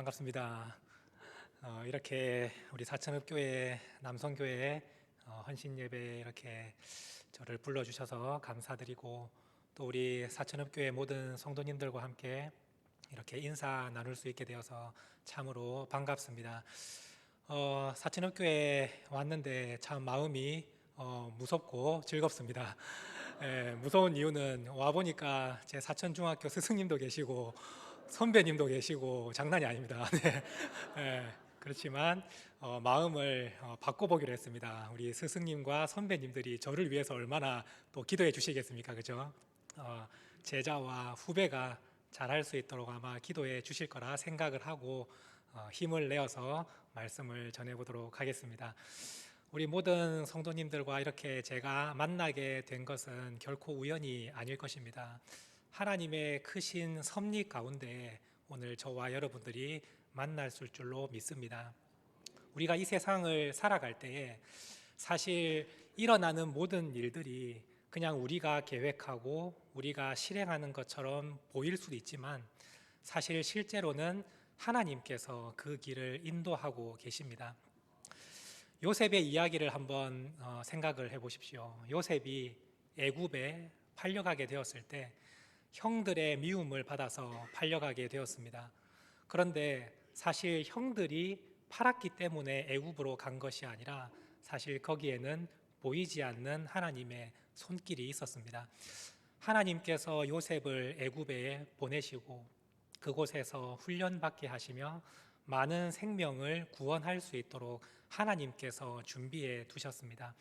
반갑습니다. 이렇게 우리 사천읍교회 남성교회 헌신 예배 이렇게 저를 불러주셔서 감사드리고, 또 우리 사천읍교회 모든 성도님들과 함께 이렇게 인사 나눌 수 있게 되어서 참으로 반갑습니다. 사천읍교회 왔는데 참 마음이 무섭고 즐겁습니다. 무서운 이유는 와보니까 제 사천중학교 스승님도 계시고 선배님도 계시고 장난이 아닙니다. 네. 그렇지만 마음을 바꿔보기로 했습니다. 우리 스승님과 선배님들이 저를 위해서 얼마나 또 기도해 주시겠습니까? 그죠? 제자와 후배가 잘할 수 있도록 아마 기도해 주실 거라 생각을 하고 힘을 내어서 말씀을 전해보도록 하겠습니다. 우리 모든 성도님들과 이렇게 제가 만나게 된 것은 결코 우연이 아닐 것입니다. 하나님의 크신 섭리 가운데 오늘 저와 여러분들이 만날 줄로 믿습니다. 우리가 이 세상을 살아갈 때에 사실 일어나는 모든 일들이 그냥 우리가 계획하고 우리가 실행하는 것처럼 보일 수도 있지만, 사실 실제로는 하나님께서 그 길을 인도하고 계십니다. 요셉의 이야기를 한번 생각을 해보십시오. 요셉이 애굽에 팔려가게 되었을 때 형들의 미움을 받아서 팔려가게 되었습니다. 그런데 사실 형들이 팔았기 때문에 애굽으로 간 것이 아니라 사실 거기에는 보이지 않는 하나님의 손길이 있었습니다. 하나님께서 요셉을 애굽에 보내시고 그곳에서 훈련받게 하시며 많은 생명을 구원할 수 있도록 하나님께서 준비해 두셨습니다.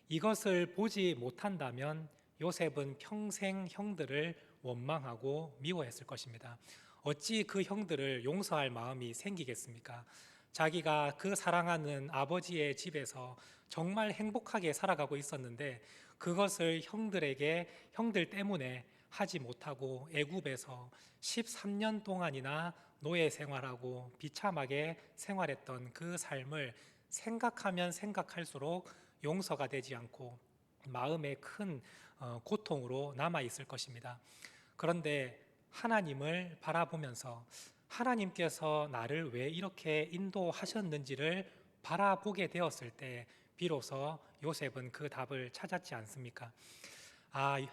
이것을 보지 못한다면 요셉은 평생 형들을 원망하고 미워했을 것입니다. 어찌 그 형들을 용서할 마음이 생기겠습니까? 자기가 그 사랑하는 아버지의 집에서 정말 행복하게 살아가고 있었는데 그것을 형들 때문에 하지 못하고 애굽에서 13년 동안이나 노예 생활하고 비참하게 생활했던 그 삶을 생각하면 생각할수록 용서가 되지 않고 마음에 큰 고통으로 남아 있을 것입니다. 그런데 하나님을 바라보면서 하나님께서 나를 왜 이렇게 인도하셨는지를 바라보게 되었을 때 비로소 요셉은 그 답을 찾았지 않습니까?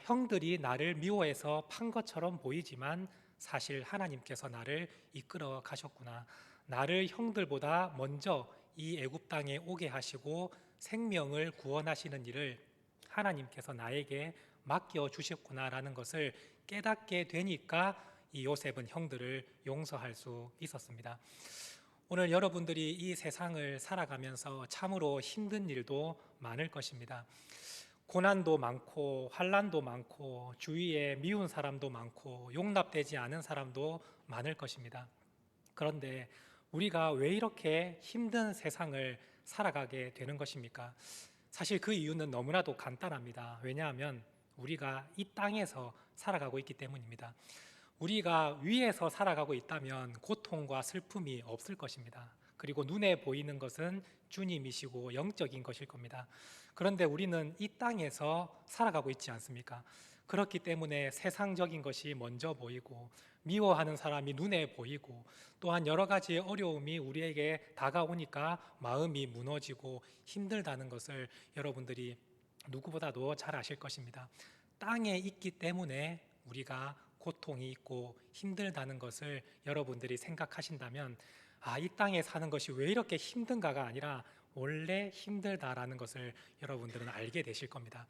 형들이 나를 미워해서 판 것처럼 보이지만 사실 하나님께서 나를 이끌어 가셨구나. 나를 형들보다 먼저 이 애굽 땅에 오게 하시고 생명을 구원하시는 일을 하나님께서 나에게 맡겨 주셨구나라는 것을 깨닫게 되니까 이 요셉은 형들을 용서할 수 있었습니다. 오늘 여러분들이 이 세상을 살아가면서 참으로 힘든 일도 많을 것입니다. 고난도 많고 환난도 많고 주위에 미운 사람도 많고 용납되지 않은 사람도 많을 것입니다. 그런데 우리가 왜 이렇게 힘든 세상을 살아가게 되는 것입니까? 사실 그 이유는 너무나도 간단합니다. 왜냐하면 우리가 이 땅에서 살아가고 있기 때문입니다. 우리가 위에서 살아가고 있다면 고통과 슬픔이 없을 것입니다. 그리고 눈에 보이는 것은 주님이시고 영적인 것일 겁니다. 그런데 우리는 이 땅에서 살아가고 있지 않습니까? 그렇기 때문에 세상적인 것이 먼저 보이고 미워하는 사람이 눈에 보이고 또한 여러 가지 어려움이 우리에게 다가오니까 마음이 무너지고 힘들다는 것을 여러분들이 누구보다도 잘 아실 것입니다. 땅에 있기 때문에 우리가 고통이 있고 힘들다는 것을 여러분들이 생각하신다면 이 땅에 사는 것이 왜 이렇게 힘든가가 아니라 원래 힘들다라는 것을 여러분들은 알게 되실 겁니다.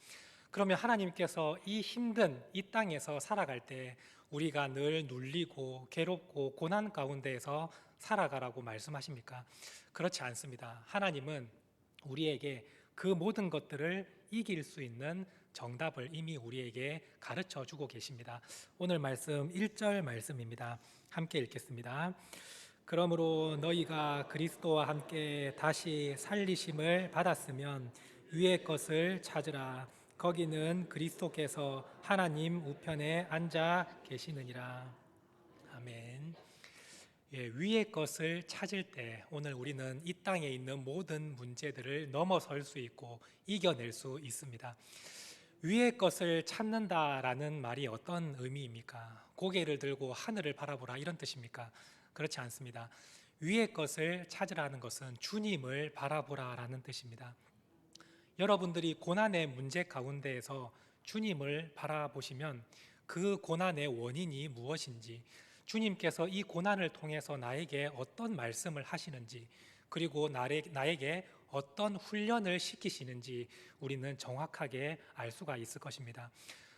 그러면 하나님께서 이 힘든 이 땅에서 살아갈 때 우리가 늘 눌리고 괴롭고 고난 가운데에서 살아가라고 말씀하십니까? 그렇지 않습니다. 하나님은 우리에게 그 모든 것들을 이길 수 있는 정답을 이미 우리에게 가르쳐 주고 계십니다. 오늘 말씀 1절 말씀입니다. 함께 읽겠습니다. 그러므로 너희가 그리스도와 함께 다시 살리심을 받았으면 위의 것을 찾으라. 거기는 그리스도께서 하나님 우편에 앉아 계시느니라. 아멘. 위의 것을 찾을 때 오늘 우리는 이 땅에 있는 모든 문제들을 넘어설 수 있고 이겨낼 수 있습니다. 위의 것을 찾는다라는 말이 어떤 의미입니까? 고개를 들고 하늘을 바라보라 이런 뜻입니까? 그렇지 않습니다. 위의 것을 찾으라는 것은 주님을 바라보라라는 뜻입니다. 여러분들이 고난의 문제 가운데에서 주님을 바라보시면 그 고난의 원인이 무엇인지, 주님께서 이 고난을 통해서 나에게 어떤 말씀을 하시는지, 그리고 나에게 어떤 훈련을 시키시는지 우리는 정확하게 알 수가 있을 것입니다.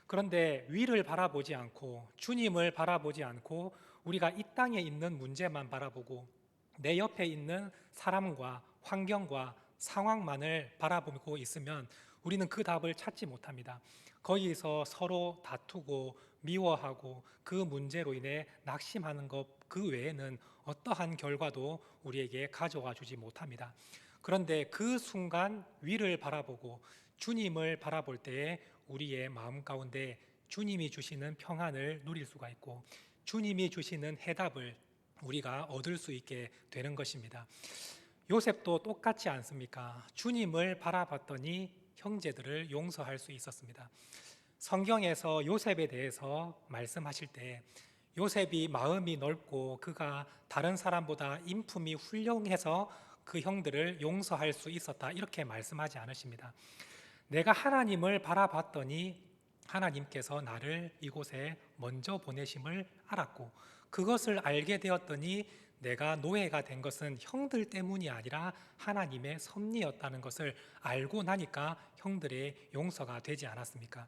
그런데 위를 바라보지 않고 주님을 바라보지 않고 우리가 이 땅에 있는 문제만 바라보고 내 옆에 있는 사람과 환경과 상황만을 바라보고 있으면 우리는 그 답을 찾지 못합니다. 거기서 서로 다투고 미워하고 그 문제로 인해 낙심하는 것 그 외에는 어떠한 결과도 우리에게 가져와 주지 못합니다. 그런데 그 순간 위를 바라보고 주님을 바라볼 때에 우리의 마음 가운데 주님이 주시는 평안을 누릴 수가 있고 주님이 주시는 해답을 우리가 얻을 수 있게 되는 것입니다. 요셉도 똑같지 않습니까? 주님을 바라봤더니 형제들을 용서할 수 있었습니다. 성경에서 요셉에 대해서 말씀하실 때 요셉이 마음이 넓고 그가 다른 사람보다 인품이 훌륭해서 그 형들을 용서할 수 있었다, 이렇게 말씀하지 않으십니다. 내가 하나님을 바라봤더니 하나님께서 나를 이곳에 먼저 보내심을 알았고 그것을 알게 되었더니 내가 노예가 된 것은 형들 때문이 아니라 하나님의 섭리였다는 것을 알고 나니까 형들의 용서가 되지 않았습니까?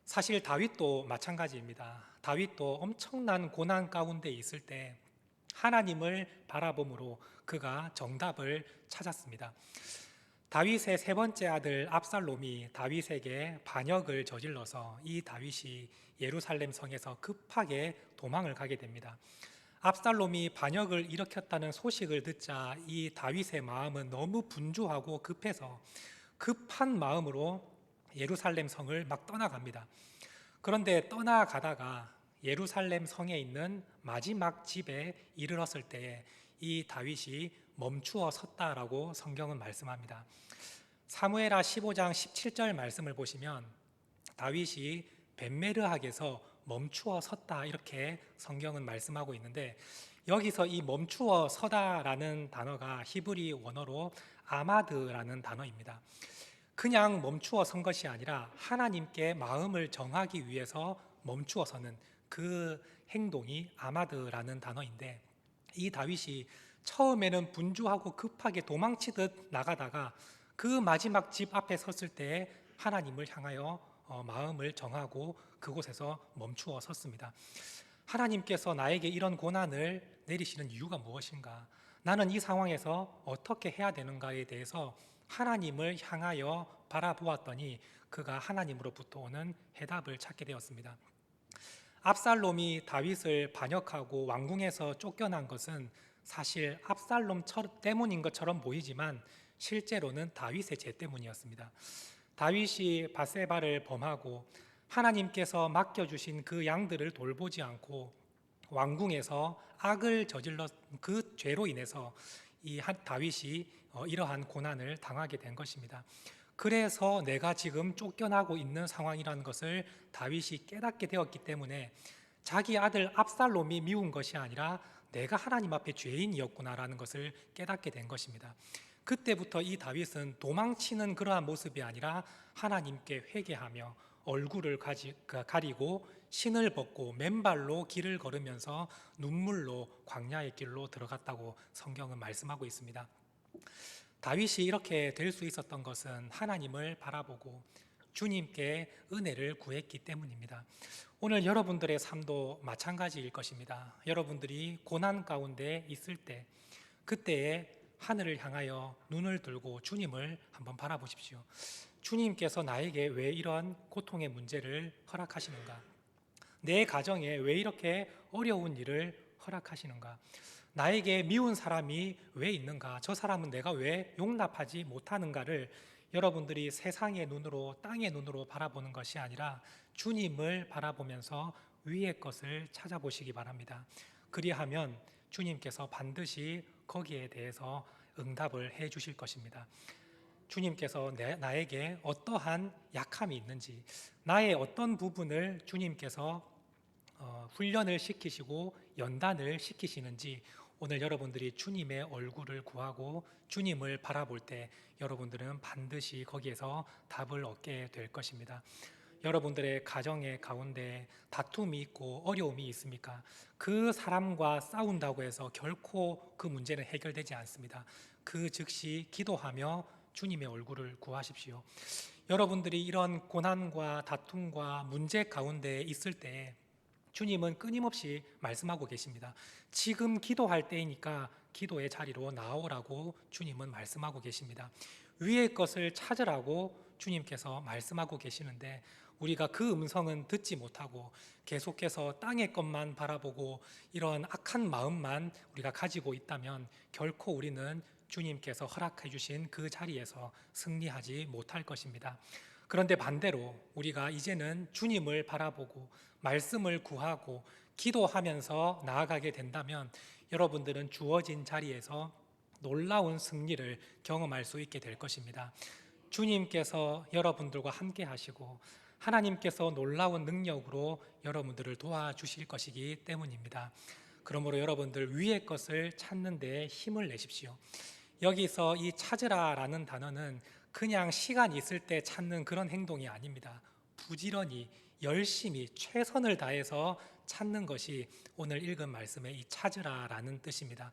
사실 다윗도 마찬가지입니다. 다윗도 엄청난 고난 가운데 있을 때 하나님을 바라봄으로 그가 정답을 찾았습니다. 다윗의 세 번째 아들 압살롬이 다윗에게 반역을 저질러서 이 다윗이 예루살렘 성에서 급하게 도망을 가게 됩니다. 압살롬이 반역을 일으켰다는 소식을 듣자 이 다윗의 마음은 너무 분주하고 급해서 급한 마음으로 예루살렘 성을 막 떠나갑니다. 그런데 떠나가다가 예루살렘 성에 있는 마지막 집에 이르렀을 때 이 다윗이 멈추어 섰다라고 성경은 말씀합니다. 사무엘하 15장 17절 말씀을 보시면 다윗이 벳메르학에서 멈추어 섰다, 이렇게 성경은 말씀하고 있는데 여기서 이 멈추어 서다라는 단어가 히브리 원어로 아마드라는 단어입니다. 그냥 멈추어 선 것이 아니라 하나님께 마음을 정하기 위해서 멈추어 서는 그 행동이 아마드라는 단어인데, 이 다윗이 처음에는 분주하고 급하게 도망치듯 나가다가 그 마지막 집 앞에 섰을 때 하나님을 향하여 마음을 정하고 그곳에서 멈추어 섰습니다. 하나님께서 나에게 이런 고난을 내리시는 이유가 무엇인가? 나는 이 상황에서 어떻게 해야 되는가에 대해서 하나님을 향하여 바라보았더니 그가 하나님으로부터 오는 해답을 찾게 되었습니다. 압살롬이 다윗을 반역하고 왕궁에서 쫓겨난 것은 사실 압살롬 때문인 것처럼 보이지만 실제로는 다윗의 죄 때문이었습니다. 다윗이 밧세바를 범하고 하나님께서 맡겨주신 그 양들을 돌보지 않고 왕궁에서 악을 저질러 그 죄로 인해서 이 다윗이 이러한 고난을 당하게 된 것입니다. 그래서 내가 지금 쫓겨나고 있는 상황이라는 것을 다윗이 깨닫게 되었기 때문에 자기 아들 압살롬이 미운 것이 아니라 내가 하나님 앞에 죄인이었구나라는 것을 깨닫게 된 것입니다. 그때부터 이 다윗은 도망치는 그러한 모습이 아니라 하나님께 회개하며 얼굴을 가리고 신을 벗고 맨발로 길을 걸으면서 눈물로 광야의 길로 들어갔다고 성경은 말씀하고 있습니다. 다윗이 이렇게 될 수 있었던 것은 하나님을 바라보고 주님께 은혜를 구했기 때문입니다. 오늘 여러분들의 삶도 마찬가지일 것입니다. 여러분들이 고난 가운데 있을 때 그때에 하늘을 향하여 눈을 들고 주님을 한번 바라보십시오. 주님께서 나에게 왜 이런 고통의 문제를 허락하시는가? 내 가정에 왜 이렇게 어려운 일을 허락하시는가? 나에게 미운 사람이 왜 있는가? 저 사람은 내가 왜 용납하지 못하는가를 여러분들이 세상의 눈으로, 땅의 눈으로 바라보는 것이 아니라 주님을 바라보면서 위의 것을 찾아보시기 바랍니다. 그리하면 주님께서 반드시 거기에 대해서 응답을 해 주실 것입니다. 주님께서 나에게 어떠한 약함이 있는지, 나의 어떤 부분을 주님께서 훈련을 시키시고 연단을 시키시는지 오늘 여러분들이 주님의 얼굴을 구하고 주님을 바라볼 때 여러분들은 반드시 거기에서 답을 얻게 될 것입니다. 여러분들의 가정의 가운데 다툼이 있고 어려움이 있습니까? 그 사람과 싸운다고 해서 결코 그 문제는 해결되지 않습니다. 그 즉시 기도하며 주님의 얼굴을 구하십시오. 여러분들이 이런 고난과 다툼과 문제 가운데 있을 때 주님은 끊임없이 말씀하고 계십니다. 지금 기도할 때이니까 기도의 자리로 나오라고 주님은 말씀하고 계십니다. 위의 것을 찾으라고 주님께서 말씀하고 계시는데 우리가 그 음성은 듣지 못하고 계속해서 땅의 것만 바라보고 이런 악한 마음만 우리가 가지고 있다면 결코 우리는 주님께서 허락해 주신 그 자리에서 승리하지 못할 것입니다. 그런데 반대로 우리가 이제는 주님을 바라보고 말씀을 구하고 기도하면서 나아가게 된다면 여러분들은 주어진 자리에서 놀라운 승리를 경험할 수 있게 될 것입니다. 주님께서 여러분들과 함께 하시고 하나님께서 놀라운 능력으로 여러분들을 도와주실 것이기 때문입니다. 그러므로 여러분들 위의 것을 찾는 데 힘을 내십시오. 여기서 이 찾으라라는 단어는 그냥 시간 있을 때 찾는 그런 행동이 아닙니다. 부지런히 열심히 최선을 다해서 찾는 것이 오늘 읽은 말씀의 이 찾으라라는 뜻입니다.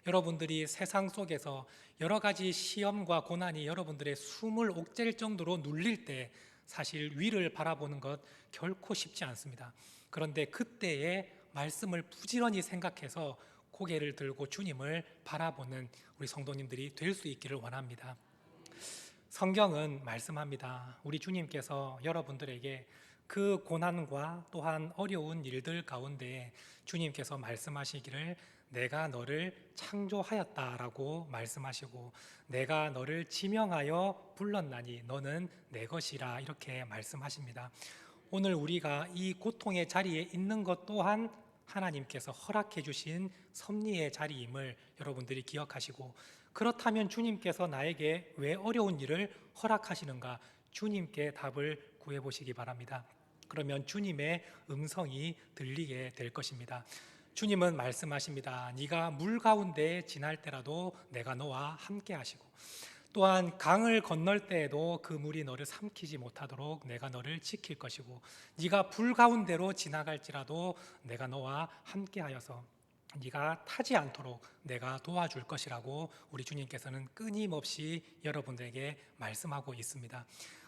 여러분들이 세상 속에서 여러 가지 시험과 고난이 여러분들의 숨을 옥죄일 정도로 눌릴 때 사실 위를 바라보는 것 결코 쉽지 않습니다. 그런데 그때의 말씀을 부지런히 생각해서 고개를 들고 주님을 바라보는 우리 성도님들이 될 수 있기를 원합니다. 성경은 말씀합니다. 우리 주님께서 여러분들에게 그 고난과 또한 어려운 일들 가운데 주님께서 말씀하시기를 내가 너를 창조하였다라고 말씀하시고 내가 너를 지명하여 불렀나니 너는 내 것이라 이렇게 말씀하십니다. 오늘 우리가 이 고통의 자리에 있는 것 또한 하나님께서 허락해 주신 섭리의 자리임을 여러분들이 기억하시고 그렇다면 주님께서 나에게 왜 어려운 일을 허락하시는가 주님께 답을 구해 보시기 바랍니다. 그러면 주님의 음성이 들리게 될 것입니다. 주님은 말씀하십니다. 네가 물 가운데 지날 때라도 내가 너와 함께 하시고 또한 강을 건널 때에도 그 물이 너를 삼키지 못하도록 내가 너를 지킬 것이고 네가 불 가운데로 지나갈지라도 내가 너와 함께하여서 네가 타지 않도록 내가 도와줄 것이라고 우리 주님께서는 끊임없이 여러분들에게 말씀하고 있습니다.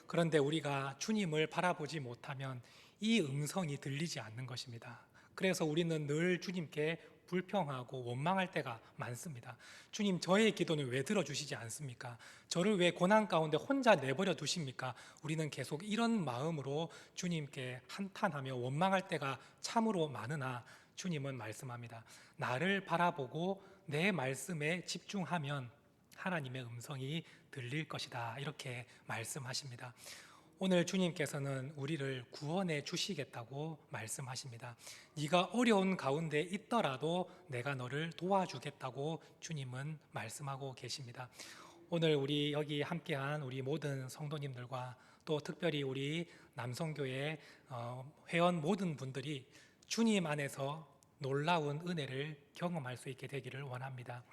그런데 우리가 주님을 바라보지 못하면 이 음성이 들리지 않는 것입니다. 그래서 우리는 늘 주님께 불평하고 원망할 때가 많습니다. 주님, 저의 기도는 왜 들어주시지 않습니까? 저를 왜 고난 가운데 혼자 내버려 두십니까? 우리는 계속 이런 마음으로 주님께 한탄하며 원망할 때가 참으로 많으나 주님은 말씀합니다. 나를 바라보고 내 말씀에 집중하면 하나님의 음성이 들릴 것이다. 이렇게 말씀하십니다. 오늘 주님께서는 우리를 구원해 주시겠다고 말씀하십니다. 네가 어려운 가운데 있더라도 내가 너를 도와주겠다고 주님은 말씀하고 계십니다. 오늘 우리 여기 함께한 우리 모든 성도님들과 또 특별히 우리 남성교회 회원 모든 분들이 주님 안에서 놀라운 은혜를 경험할 수 있게 되기를 원합니다.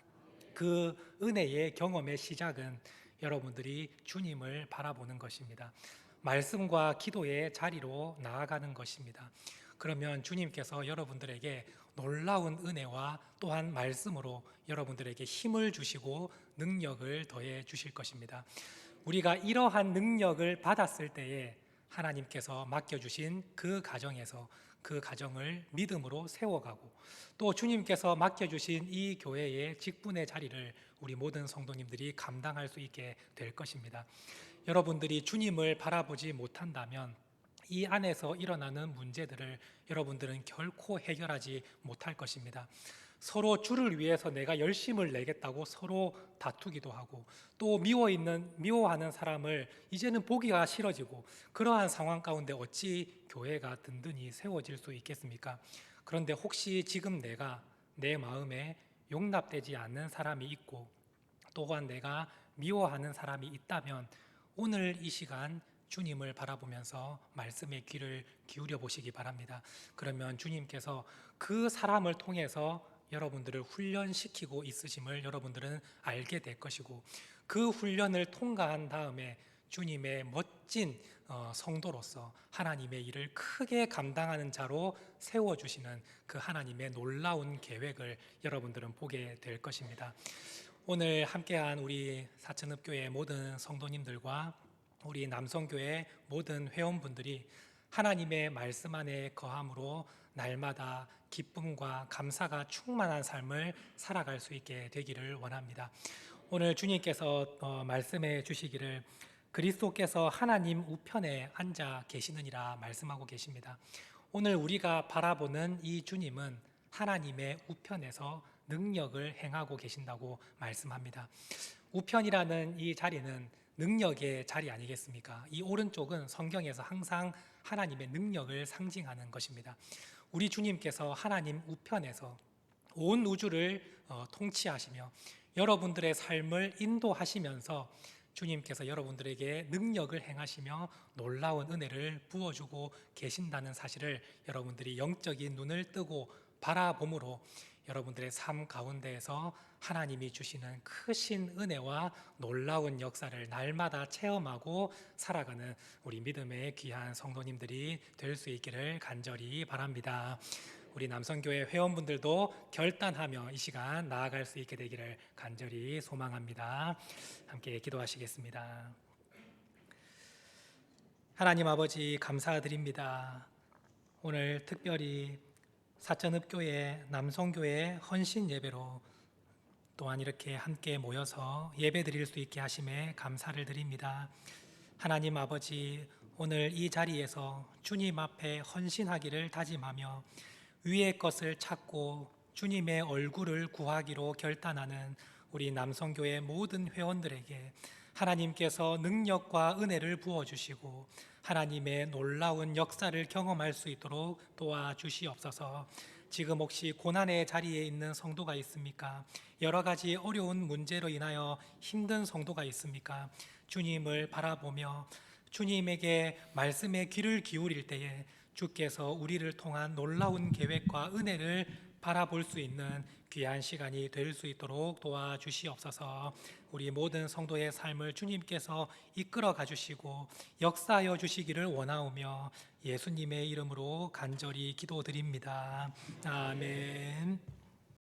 그 은혜의 경험의 시작은 여러분들이 주님을 바라보는 것입니다. 말씀과 기도의 자리로 나아가는 것입니다. 그러면 주님께서 여러분들에게 놀라운 은혜와 또한 말씀으로 여러분들에게 힘을 주시고 능력을 더해 주실 것입니다. 우리가 이러한 능력을 받았을 때에 하나님께서 맡겨주신 그 가정에서 그 가정을 믿음으로 세워가고 또 주님께서 맡겨주신 이 교회의 직분의 자리를 우리 모든 성도님들이 감당할 수 있게 될 것입니다. 여러분들이 주님을 바라보지 못한다면 이 안에서 일어나는 문제들을 여러분들은 결코 해결하지 못할 것입니다. 서로 주를 위해서 내가 열심을 내겠다고 서로 다투기도 하고 또 미워하는 사람을 이제는 보기가 싫어지고 그러한 상황 가운데 어찌 교회가 든든히 세워질 수 있겠습니까? 그런데 혹시 지금 내가 내 마음에 용납되지 않는 사람이 있고 또한 내가 미워하는 사람이 있다면 오늘 이 시간 주님을 바라보면서 말씀에 귀를 기울여 보시기 바랍니다. 그러면 주님께서 그 사람을 통해서 여러분들을 훈련시키고 있으심을 여러분들은 알게 될 것이고, 그 훈련을 통과한 다음에 주님의 멋진 성도로서 하나님의 일을 크게 감당하는 자로 세워주시는 그 하나님의 놀라운 계획을 여러분들은 보게 될 것입니다. 오늘 함께한 우리 사천읍교회 모든 성도님들과 우리 남성교회 모든 회원분들이 하나님의 말씀 안에 거함으로 날마다 기쁨과 감사가 충만한 삶을 살아갈 수 있게 되기를 원합니다. 오늘 주님께서 말씀해 주시기를 그리스도께서 하나님 우편에 앉아 계시느니라 말씀하고 계십니다. 오늘 우리가 바라보는 이 주님은 하나님의 우편에서 능력을 행하고 계신다고 말씀합니다. 우편이라는 이 자리는 능력의 자리 아니겠습니까? 이 오른쪽은 성경에서 항상 하나님의 능력을 상징하는 것입니다. 우리 주님께서 하나님 우편에서 온 우주를 통치하시며 여러분들의 삶을 인도하시면서 주님께서 여러분들에게 능력을 행하시며 놀라운 은혜를 부어주고 계신다는 사실을 여러분들이 영적인 눈을 뜨고 바라봄으로 여러분들의 삶 가운데에서 하나님이 주시는 크신 은혜와 놀라운 역사를 날마다 체험하고 살아가는 우리 믿음의 귀한 성도님들이 될 수 있기를 간절히 바랍니다. 우리 남성교회 회원분들도 결단하며 이 시간 나아갈 수 있게 되기를 간절히 소망합니다. 함께 기도하시겠습니다. 하나님 아버지 감사드립니다. 오늘 특별히 사천읍교회 남성교회 헌신 예배로 또한 이렇게 함께 모여서 예배 드릴 수 있게 하심에 감사를 드립니다. 하나님 아버지, 오늘 이 자리에서 주님 앞에 헌신하기를 다짐하며 위의 것을 찾고 주님의 얼굴을 구하기로 결단하는 우리 남성교회 모든 회원들에게 하나님께서 능력과 은혜를 부어주시고 하나님의 놀라운 역사를 경험할 수 있도록 도와주시옵소서. 지금 혹시 고난의 자리에 있는 성도가 있습니까? 여러 가지 어려운 문제로 인하여 힘든 성도가 있습니까? 주님을 바라보며 주님에게 말씀에 귀를 기울일 때에 주께서 우리를 통한 놀라운 계획과 은혜를 바라볼 수 있는 귀한 시간이 될 수 있도록 도와주시옵소서. 우리 모든 성도의 삶을 주님께서 이끌어 가주시고 역사하여 주시기를 원하오며 예수님의 이름으로 간절히 기도드립니다. 아멘.